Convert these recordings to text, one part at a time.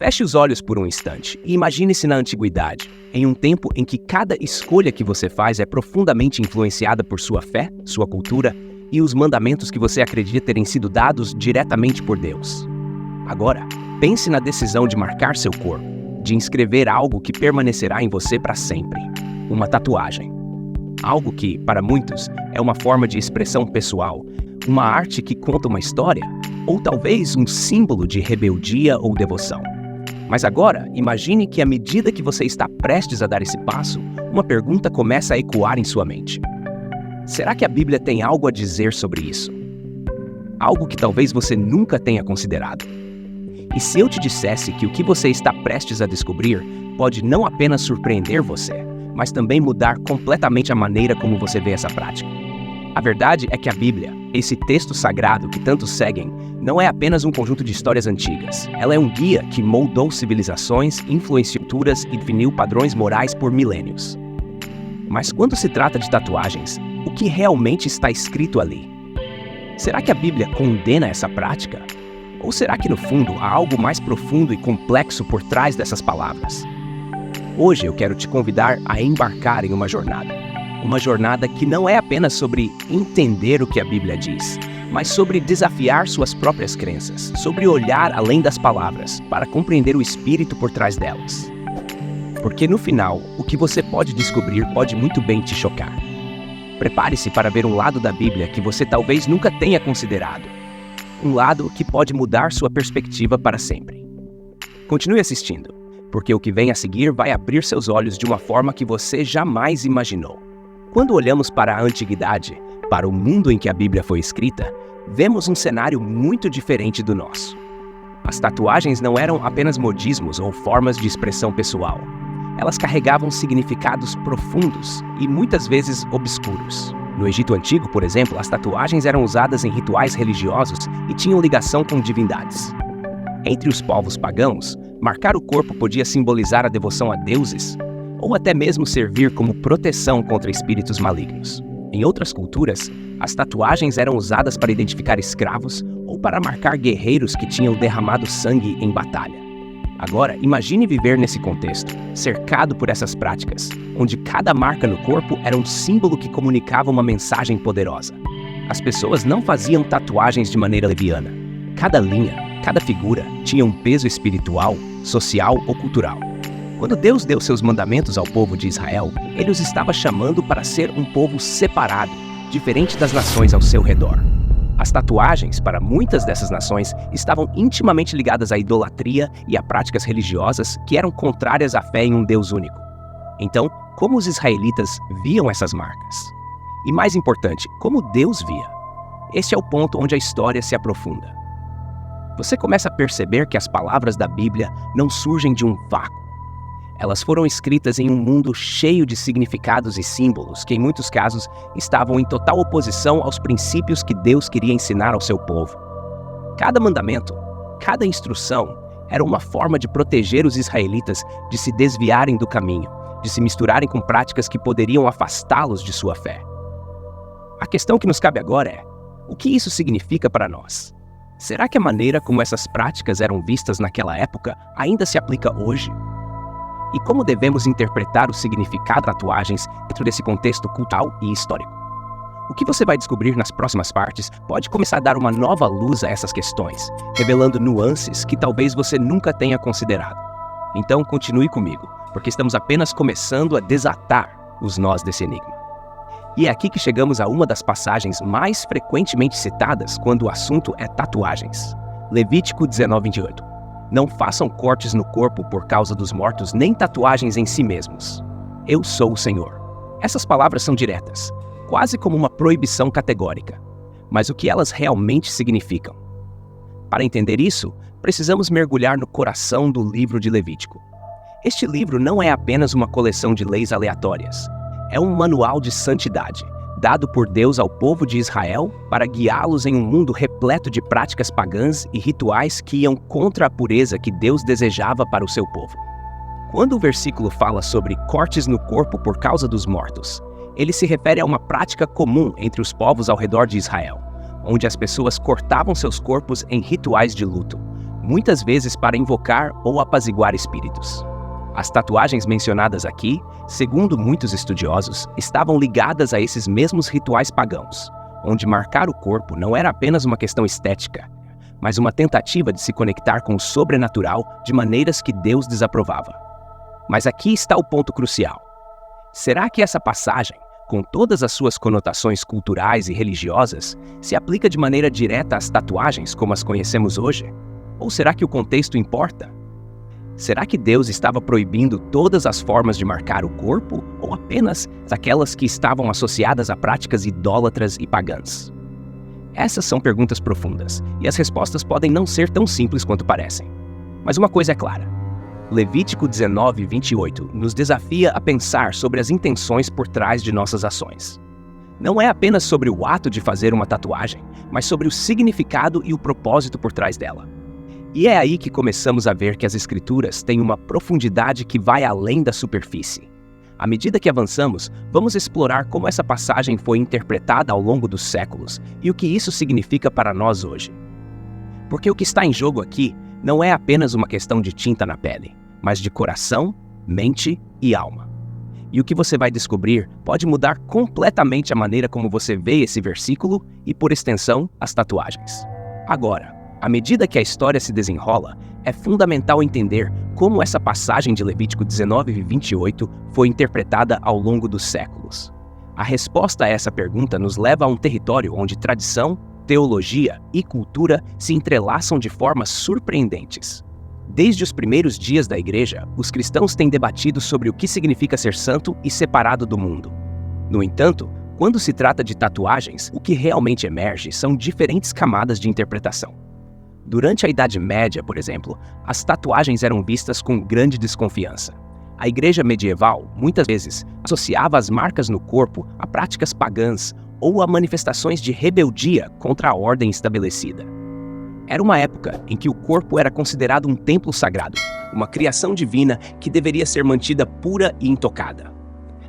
Feche os olhos por um instante e imagine-se na antiguidade, em um tempo em que cada escolha que você faz é profundamente influenciada por sua fé, sua cultura e os mandamentos que você acredita terem sido dados diretamente por Deus. Agora, pense na decisão de marcar seu corpo, de inscrever algo que permanecerá em você para sempre, uma tatuagem. Algo que, para muitos, é uma forma de expressão pessoal, uma arte que conta uma história, ou talvez um símbolo de rebeldia ou devoção. Mas agora, imagine que à medida que você está prestes a dar esse passo, uma pergunta começa a ecoar em sua mente. Será que a Bíblia tem algo a dizer sobre isso? Algo que talvez você nunca tenha considerado. E se eu te dissesse que o que você está prestes a descobrir pode não apenas surpreender você, mas também mudar completamente a maneira como você vê essa prática? A verdade é que a Bíblia, esse texto sagrado que tantos seguem, não é apenas um conjunto de histórias antigas. Ela é um guia que moldou civilizações, influenciou culturas e definiu padrões morais por milênios. Mas quando se trata de tatuagens, o que realmente está escrito ali? Será que a Bíblia condena essa prática? Ou será que no fundo há algo mais profundo e complexo por trás dessas palavras? Hoje eu quero te convidar a embarcar em uma jornada. Uma jornada que não é apenas sobre entender o que a Bíblia diz, mas sobre desafiar suas próprias crenças, sobre olhar além das palavras para compreender o espírito por trás delas. Porque no final, o que você pode descobrir pode muito bem te chocar. Prepare-se para ver um lado da Bíblia que você talvez nunca tenha considerado. Um lado que pode mudar sua perspectiva para sempre. Continue assistindo, porque o que vem a seguir vai abrir seus olhos de uma forma que você jamais imaginou. Quando olhamos para a antiguidade, para o mundo em que a Bíblia foi escrita, vemos um cenário muito diferente do nosso. As tatuagens não eram apenas modismos ou formas de expressão pessoal. Elas carregavam significados profundos e muitas vezes obscuros. No Egito Antigo, por exemplo, as tatuagens eram usadas em rituais religiosos e tinham ligação com divindades. Entre os povos pagãos, marcar o corpo podia simbolizar a devoção a deuses, ou até mesmo servir como proteção contra espíritos malignos. Em outras culturas, as tatuagens eram usadas para identificar escravos ou para marcar guerreiros que tinham derramado sangue em batalha. Agora, imagine viver nesse contexto, cercado por essas práticas, onde cada marca no corpo era um símbolo que comunicava uma mensagem poderosa. As pessoas não faziam tatuagens de maneira leviana. Cada linha, cada figura tinha um peso espiritual, social ou cultural. Quando Deus deu seus mandamentos ao povo de Israel, ele os estava chamando para ser um povo separado, diferente das nações ao seu redor. As tatuagens, para muitas dessas nações, estavam intimamente ligadas à idolatria e a práticas religiosas que eram contrárias à fé em um Deus único. Então, como os israelitas viam essas marcas? E mais importante, como Deus via? Esse é o ponto onde a história se aprofunda. Você começa a perceber que as palavras da Bíblia não surgem de um vácuo. Elas foram escritas em um mundo cheio de significados e símbolos que, em muitos casos, estavam em total oposição aos princípios que Deus queria ensinar ao seu povo. Cada mandamento, cada instrução, era uma forma de proteger os israelitas de se desviarem do caminho, de se misturarem com práticas que poderiam afastá-los de sua fé. A questão que nos cabe agora é: o que isso significa para nós? Será que a maneira como essas práticas eram vistas naquela época ainda se aplica hoje? E como devemos interpretar o significado das tatuagens dentro desse contexto cultural e histórico? O que você vai descobrir nas próximas partes pode começar a dar uma nova luz a essas questões, revelando nuances que talvez você nunca tenha considerado. Então continue comigo, porque estamos apenas começando a desatar os nós desse enigma. E é aqui que chegamos a uma das passagens mais frequentemente citadas quando o assunto é tatuagens. Levítico 19:28. Não façam cortes no corpo por causa dos mortos, nem tatuagens em si mesmos. Eu sou o Senhor. Essas palavras são diretas, quase como uma proibição categórica. Mas o que elas realmente significam? Para entender isso, precisamos mergulhar no coração do livro de Levítico. Este livro não é apenas uma coleção de leis aleatórias. É um manual de santidade, dado por Deus ao povo de Israel para guiá-los em um mundo repleto de práticas pagãs e rituais que iam contra a pureza que Deus desejava para o seu povo. Quando o versículo fala sobre cortes no corpo por causa dos mortos, ele se refere a uma prática comum entre os povos ao redor de Israel, onde as pessoas cortavam seus corpos em rituais de luto, muitas vezes para invocar ou apaziguar espíritos. As tatuagens mencionadas aqui, segundo muitos estudiosos, estavam ligadas a esses mesmos rituais pagãos, onde marcar o corpo não era apenas uma questão estética, mas uma tentativa de se conectar com o sobrenatural de maneiras que Deus desaprovava. Mas aqui está o ponto crucial. Será que essa passagem, com todas as suas conotações culturais e religiosas, se aplica de maneira direta às tatuagens como as conhecemos hoje? Ou será que o contexto importa? Será que Deus estava proibindo todas as formas de marcar o corpo, ou apenas aquelas que estavam associadas a práticas idólatras e pagãs? Essas são perguntas profundas, e as respostas podem não ser tão simples quanto parecem. Mas uma coisa é clara. Levítico 19:28 nos desafia a pensar sobre as intenções por trás de nossas ações. Não é apenas sobre o ato de fazer uma tatuagem, mas sobre o significado e o propósito por trás dela. E é aí que começamos a ver que as Escrituras têm uma profundidade que vai além da superfície. À medida que avançamos, vamos explorar como essa passagem foi interpretada ao longo dos séculos e o que isso significa para nós hoje. Porque o que está em jogo aqui não é apenas uma questão de tinta na pele, mas de coração, mente e alma. E o que você vai descobrir pode mudar completamente a maneira como você vê esse versículo e, por extensão, as tatuagens. Agora, à medida que a história se desenrola, é fundamental entender como essa passagem de Levítico 19:28 foi interpretada ao longo dos séculos. A resposta a essa pergunta nos leva a um território onde tradição, teologia e cultura se entrelaçam de formas surpreendentes. Desde os primeiros dias da Igreja, os cristãos têm debatido sobre o que significa ser santo e separado do mundo. No entanto, quando se trata de tatuagens, o que realmente emerge são diferentes camadas de interpretação. Durante a Idade Média, por exemplo, as tatuagens eram vistas com grande desconfiança. A Igreja medieval, muitas vezes, associava as marcas no corpo a práticas pagãs ou a manifestações de rebeldia contra a ordem estabelecida. Era uma época em que o corpo era considerado um templo sagrado, uma criação divina que deveria ser mantida pura e intocada.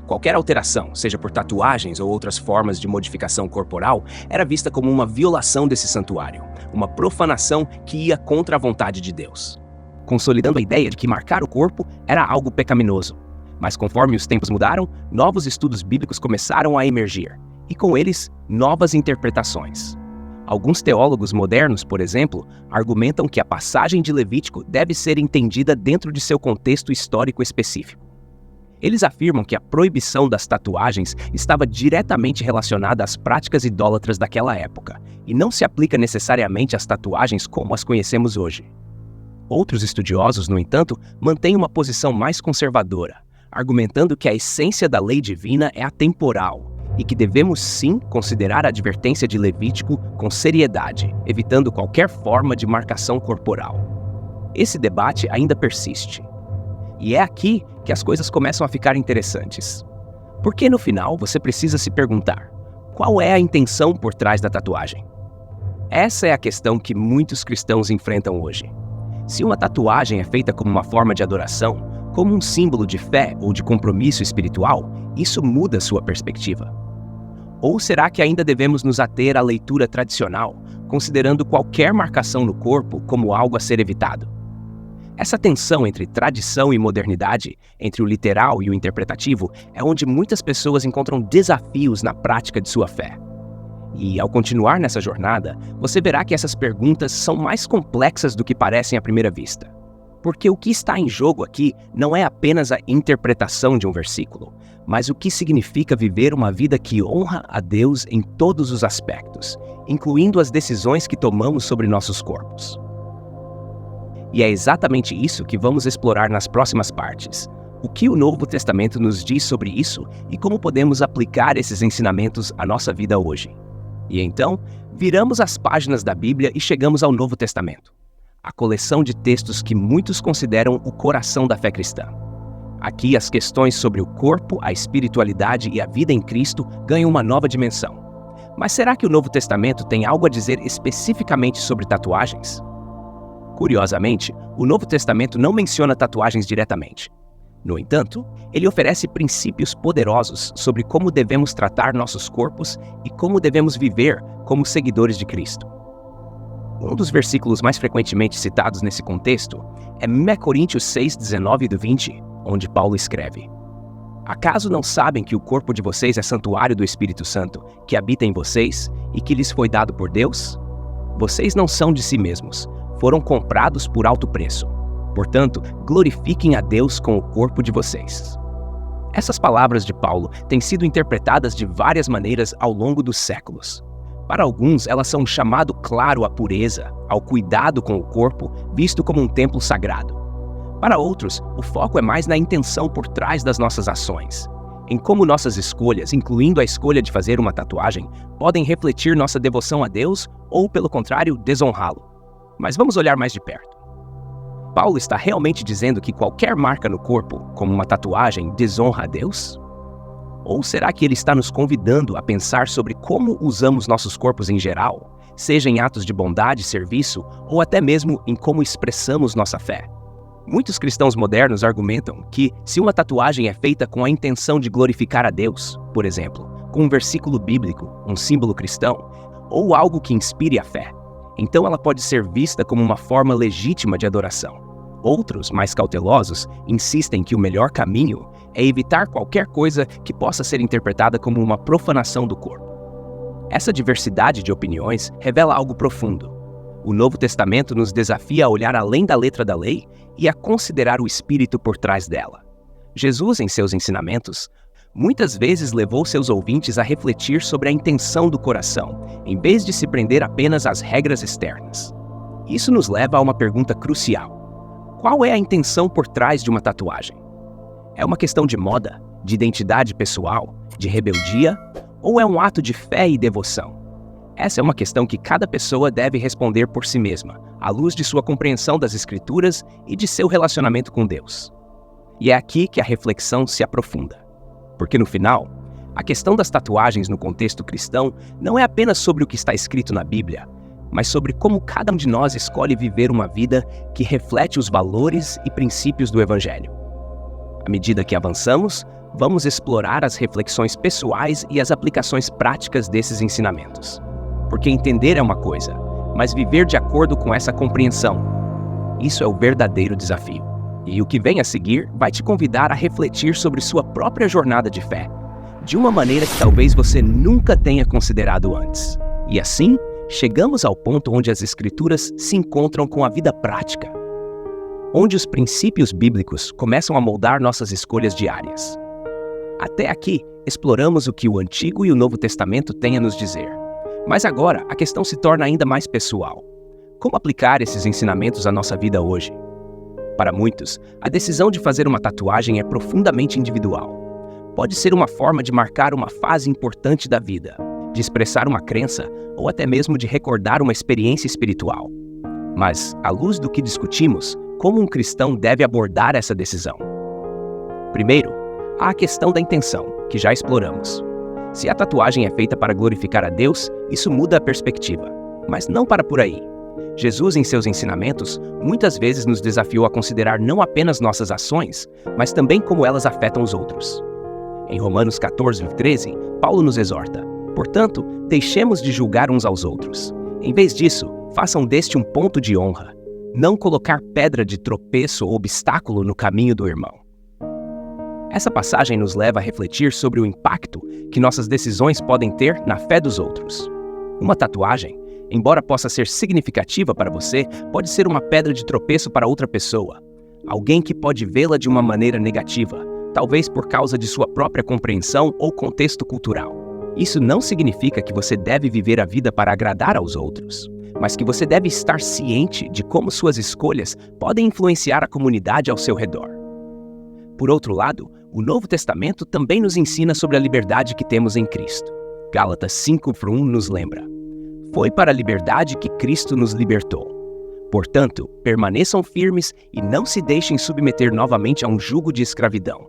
Qualquer alteração, seja por tatuagens ou outras formas de modificação corporal, era vista como uma violação desse santuário, uma profanação que ia contra a vontade de Deus, consolidando a ideia de que marcar o corpo era algo pecaminoso. Mas conforme os tempos mudaram, novos estudos bíblicos começaram a emergir, e com eles, novas interpretações. Alguns teólogos modernos, por exemplo, argumentam que a passagem de Levítico deve ser entendida dentro de seu contexto histórico específico. Eles afirmam que a proibição das tatuagens estava diretamente relacionada às práticas idólatras daquela época, e não se aplica necessariamente às tatuagens como as conhecemos hoje. Outros estudiosos, no entanto, mantêm uma posição mais conservadora, argumentando que a essência da lei divina é atemporal, e que devemos sim considerar a advertência de Levítico com seriedade, evitando qualquer forma de marcação corporal. Esse debate ainda persiste. E é aqui que as coisas começam a ficar interessantes. Porque no final você precisa se perguntar: qual é a intenção por trás da tatuagem? Essa é a questão que muitos cristãos enfrentam hoje. Se uma tatuagem é feita como uma forma de adoração, como um símbolo de fé ou de compromisso espiritual, isso muda sua perspectiva. Ou será que ainda devemos nos ater à leitura tradicional, considerando qualquer marcação no corpo como algo a ser evitado? Essa tensão entre tradição e modernidade, entre o literal e o interpretativo, é onde muitas pessoas encontram desafios na prática de sua fé. E, ao continuar nessa jornada, você verá que essas perguntas são mais complexas do que parecem à primeira vista. Porque o que está em jogo aqui não é apenas a interpretação de um versículo, mas o que significa viver uma vida que honra a Deus em todos os aspectos, incluindo as decisões que tomamos sobre nossos corpos. E é exatamente isso que vamos explorar nas próximas partes. O que o Novo Testamento nos diz sobre isso e como podemos aplicar esses ensinamentos à nossa vida hoje. E então, viramos as páginas da Bíblia e chegamos ao Novo Testamento, a coleção de textos que muitos consideram o coração da fé cristã. Aqui as questões sobre o corpo, a espiritualidade e a vida em Cristo ganham uma nova dimensão. Mas será que o Novo Testamento tem algo a dizer especificamente sobre tatuagens? Curiosamente, o Novo Testamento não menciona tatuagens diretamente. No entanto, ele oferece princípios poderosos sobre como devemos tratar nossos corpos e como devemos viver como seguidores de Cristo. Um dos versículos mais frequentemente citados nesse contexto é 1 Coríntios 6, 19 e 20, onde Paulo escreve: Acaso não sabem que o corpo de vocês é santuário do Espírito Santo, que habita em vocês e que lhes foi dado por Deus? Vocês não são de si mesmos, foram comprados por alto preço. Portanto, glorifiquem a Deus com o corpo de vocês. Essas palavras de Paulo têm sido interpretadas de várias maneiras ao longo dos séculos. Para alguns, elas são um chamado claro à pureza, ao cuidado com o corpo, visto como um templo sagrado. Para outros, o foco é mais na intenção por trás das nossas ações, em como nossas escolhas, incluindo a escolha de fazer uma tatuagem, podem refletir nossa devoção a Deus ou, pelo contrário, desonrá-lo. Mas vamos olhar mais de perto. Paulo está realmente dizendo que qualquer marca no corpo, como uma tatuagem, desonra a Deus? Ou será que ele está nos convidando a pensar sobre como usamos nossos corpos em geral, seja em atos de bondade, serviço, ou até mesmo em como expressamos nossa fé? Muitos cristãos modernos argumentam que, se uma tatuagem é feita com a intenção de glorificar a Deus, por exemplo, com um versículo bíblico, um símbolo cristão, ou algo que inspire a fé, então ela pode ser vista como uma forma legítima de adoração. Outros, mais cautelosos, insistem que o melhor caminho é evitar qualquer coisa que possa ser interpretada como uma profanação do corpo. Essa diversidade de opiniões revela algo profundo. O Novo Testamento nos desafia a olhar além da letra da lei e a considerar o espírito por trás dela. Jesus, em seus ensinamentos, muitas vezes levou seus ouvintes a refletir sobre a intenção do coração, em vez de se prender apenas às regras externas. Isso nos leva a uma pergunta crucial. Qual é a intenção por trás de uma tatuagem? É uma questão de moda, de identidade pessoal, de rebeldia, ou é um ato de fé e devoção? Essa é uma questão que cada pessoa deve responder por si mesma, à luz de sua compreensão das Escrituras e de seu relacionamento com Deus. E é aqui que a reflexão se aprofunda. Porque no final, a questão das tatuagens no contexto cristão não é apenas sobre o que está escrito na Bíblia, mas sobre como cada um de nós escolhe viver uma vida que reflete os valores e princípios do Evangelho. À medida que avançamos, vamos explorar as reflexões pessoais e as aplicações práticas desses ensinamentos. Porque entender é uma coisa, mas viver de acordo com essa compreensão, isso é o verdadeiro desafio. E o que vem a seguir vai te convidar a refletir sobre sua própria jornada de fé, de uma maneira que talvez você nunca tenha considerado antes. E assim, chegamos ao ponto onde as Escrituras se encontram com a vida prática, onde os princípios bíblicos começam a moldar nossas escolhas diárias. Até aqui, exploramos o que o Antigo e o Novo Testamento têm a nos dizer. Mas agora, a questão se torna ainda mais pessoal. Como aplicar esses ensinamentos à nossa vida hoje? Para muitos, a decisão de fazer uma tatuagem é profundamente individual. Pode ser uma forma de marcar uma fase importante da vida, de expressar uma crença ou até mesmo de recordar uma experiência espiritual. Mas, à luz do que discutimos, como um cristão deve abordar essa decisão? Primeiro, há a questão da intenção, que já exploramos. Se a tatuagem é feita para glorificar a Deus, isso muda a perspectiva, mas não para por aí. Jesus, em seus ensinamentos, muitas vezes nos desafiou a considerar não apenas nossas ações, mas também como elas afetam os outros. Em Romanos 14, 13, Paulo nos exorta: portanto, deixemos de julgar uns aos outros. Em vez disso, façam deste um ponto de honra, não colocar pedra de tropeço ou obstáculo no caminho do irmão. Essa passagem nos leva a refletir sobre o impacto que nossas decisões podem ter na fé dos outros. Uma tatuagem, embora possa ser significativa para você, pode ser uma pedra de tropeço para outra pessoa. Alguém que pode vê-la de uma maneira negativa, talvez por causa de sua própria compreensão ou contexto cultural. Isso não significa que você deve viver a vida para agradar aos outros, mas que você deve estar ciente de como suas escolhas podem influenciar a comunidade ao seu redor. Por outro lado, o Novo Testamento também nos ensina sobre a liberdade que temos em Cristo. Gálatas 5:1 nos lembra: foi para a liberdade que Cristo nos libertou. Portanto, permaneçam firmes e não se deixem submeter novamente a um jugo de escravidão.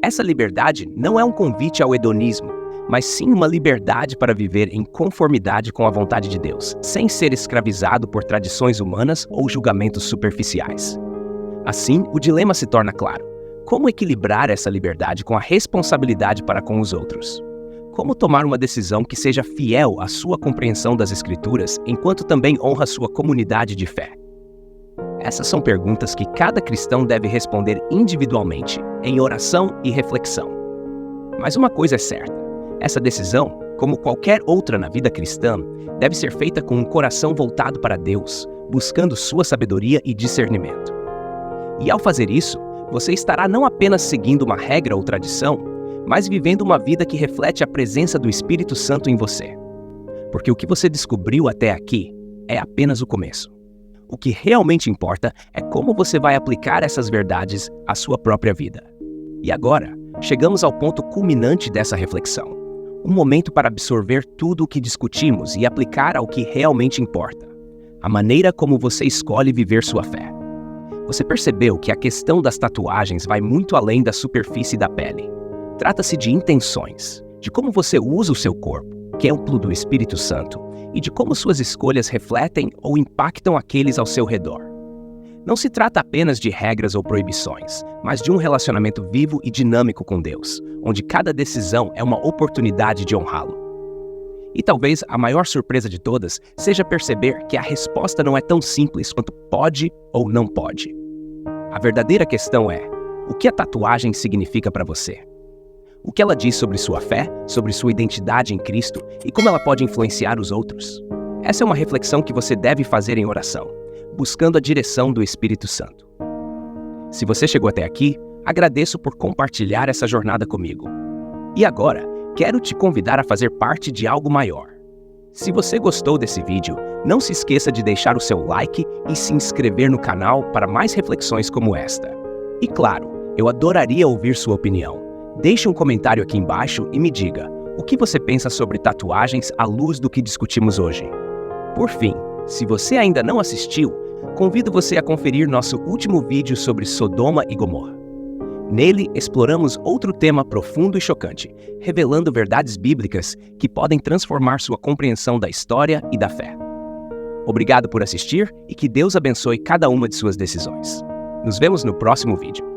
Essa liberdade não é um convite ao hedonismo, mas sim uma liberdade para viver em conformidade com a vontade de Deus, sem ser escravizado por tradições humanas ou julgamentos superficiais. Assim, o dilema se torna claro. Como equilibrar essa liberdade com a responsabilidade para com os outros? Como tomar uma decisão que seja fiel à sua compreensão das Escrituras, enquanto também honra sua comunidade de fé? Essas são perguntas que cada cristão deve responder individualmente, em oração e reflexão. Mas uma coisa é certa: essa decisão, como qualquer outra na vida cristã, deve ser feita com um coração voltado para Deus, buscando sua sabedoria e discernimento. E ao fazer isso, você estará não apenas seguindo uma regra ou tradição, mas vivendo uma vida que reflete a presença do Espírito Santo em você. Porque o que você descobriu até aqui é apenas o começo. O que realmente importa é como você vai aplicar essas verdades à sua própria vida. E agora, chegamos ao ponto culminante dessa reflexão. Um momento para absorver tudo o que discutimos e aplicar ao que realmente importa: a maneira como você escolhe viver sua fé. Você percebeu que a questão das tatuagens vai muito além da superfície da pele. Trata-se de intenções, de como você usa o seu corpo, templo do Espírito Santo, e de como suas escolhas refletem ou impactam aqueles ao seu redor. Não se trata apenas de regras ou proibições, mas de um relacionamento vivo e dinâmico com Deus, onde cada decisão é uma oportunidade de honrá-lo. E talvez a maior surpresa de todas seja perceber que a resposta não é tão simples quanto pode ou não pode. A verdadeira questão é: o que a tatuagem significa para você? O que ela diz sobre sua fé, sobre sua identidade em Cristo e como ela pode influenciar os outros? Essa é uma reflexão que você deve fazer em oração, buscando a direção do Espírito Santo. Se você chegou até aqui, agradeço por compartilhar essa jornada comigo. E agora, quero te convidar a fazer parte de algo maior. Se você gostou desse vídeo, não se esqueça de deixar o seu like e se inscrever no canal para mais reflexões como esta. E claro, eu adoraria ouvir sua opinião. Deixe um comentário aqui embaixo e me diga o que você pensa sobre tatuagens à luz do que discutimos hoje. Por fim, se você ainda não assistiu, convido você a conferir nosso último vídeo sobre Sodoma e Gomorra. Nele, exploramos outro tema profundo e chocante, revelando verdades bíblicas que podem transformar sua compreensão da história e da fé. Obrigado por assistir e que Deus abençoe cada uma de suas decisões. Nos vemos no próximo vídeo.